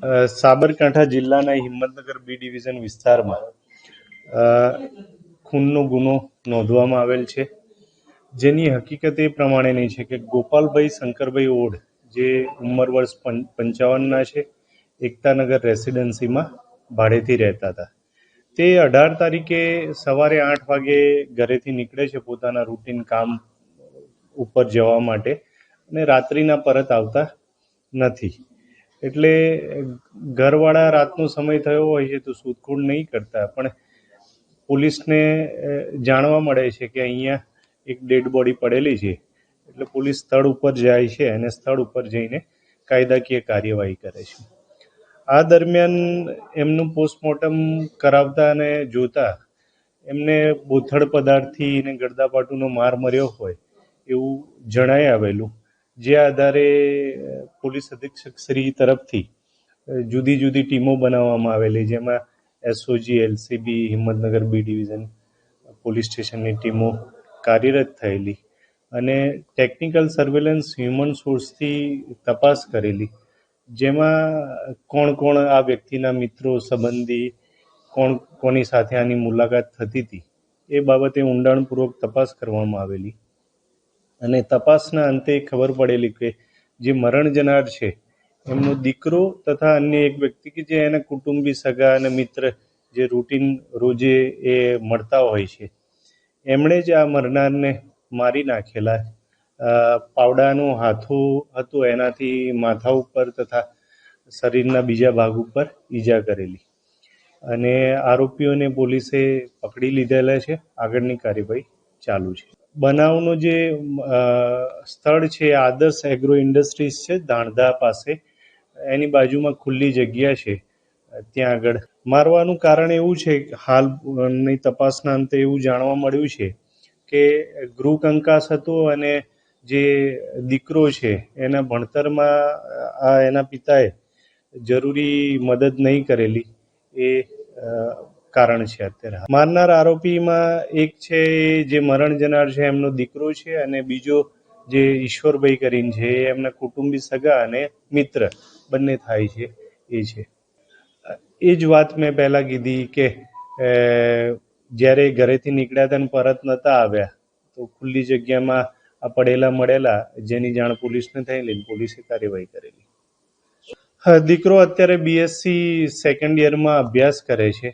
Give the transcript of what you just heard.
સાબરકાંઠા જિલ્લાના Himmatnagar B division વિસ્તારમાં ખૂનનો ગુનો નોંધવામાં આવેલ છે, જેની હકીકત એ પ્રમાણેની છે કે ગોપાલભાઈ શંકરભાઈ ઓઢ, જે ઉંમર વર્ષ 55ના છે, એકતાનગર રેસિડેન્સીમાં ભાડેથી રહેતા હતા. તે 18 તારીખે સવારે 8 વાગે ઘરેથી નીકળે છે પોતાના રૂટીન કામ ઉપર જવા માટે, અને રાત્રિના પરત આવતા નથી. એટલે ઘરવાળા રાતનો સમય થયો હોય છે તો શોધખોળ નહીં કરતા, પણ પોલીસને જાણવા મળે છે કે અહીંયા એક ડેડ બોડી પડેલી છે. એટલે પોલીસ સ્થળ ઉપર જાય છે અને સ્થળ ઉપર જઈને કાયદાકીય કાર્યવાહી કરે છે. આ દરમિયાન એમનું પોસ્ટમોર્ટમ કરાવતા અને જોતા એમને બોથડ પદાર્થથી અને ગળદાપાટુનો માર મર્યો હોય એવું જણાઈ આવેલું, જે આધારે પોલીસ અધિક્ષક શ્રી તરફથી જુદી જુદી ટીમો બનાવવામાં આવેલી, જેમાં SOG, LCB, Himmatnagar B division police સ્ટેશનની ટીમો કાર્યરત થયેલી અને ટેકનિકલ સર્વેલન્સ હ્યુમન સોર્સથી તપાસ કરેલી, જેમાં કોણ કોણ આ વ્યક્તિના મિત્રો, સંબંધી, કોની સાથે આની મુલાકાત થતી હતી એ બાબતે ઊંડાણપૂર્વક તપાસ કરવામાં આવેલી. અને તપાસના અંતે ખબર પડેલી કે જે મરણ જનાર છે એમનો દીકરો તથા અન્ય એક વ્યક્તિ કે જે એના કુટુંબી, સગા અને મિત્ર જે રૂટીન રોજે એ મળતા હોય છે, એમણે જ આ મરનારને મારી નાખેલા. પાવડાનું હાથું હતું, એનાથી માથા ઉપર તથા શરીરના બીજા ભાગ ઉપર ઈજા કરેલી, અને આરોપીઓને પોલીસે પકડી લીધેલા છે. આગળની કાર્યવાહી ચાલુ છે. બનાવનો જે સ્થળ છે આદર્શ એગ્રો ઇન્ડસ્ટ્રીઝ છે, ધાણધા પાસે, એની બાજુમાં ખુલ્લી જગ્યા છે. ત્યાં આગળ મારવાનું કારણ એવું છે કે હાલની તપાસના અંતે એવું જાણવા મળ્યું છે કે ગૃહ કંકાસ હતો અને જે દીકરો છે એના ભણતરમાં એના પિતાએ જરૂરી મદદ નહીં કરેલી, એ કારણ છે. અત્યારે મારનાર આરોપીમાં એક છે જે મરણ જનાર છે એમનો દીકરો છે, અને બીજો જે ઈશ્વરભાઈ કરીને છે એ એમના કુટુંબી, સગા અને મિત્ર બંને થાય છે એ છે. એ જ વાત મેં પહેલાં કીધી કે જ્યારે ઘરેથી નીકળ્યા હતા અને પરત નહોતા આવ્યા તો ખુલ્લી જગ્યામાં આ પડેલા મળેલા, જેની જાણ પોલીસને થયેલી, પોલીસે કાર્યવાહી કરેલી. દીકરો અત્યારે બીએસસી સેકન્ડ યરમાં અભ્યાસ કરે છે.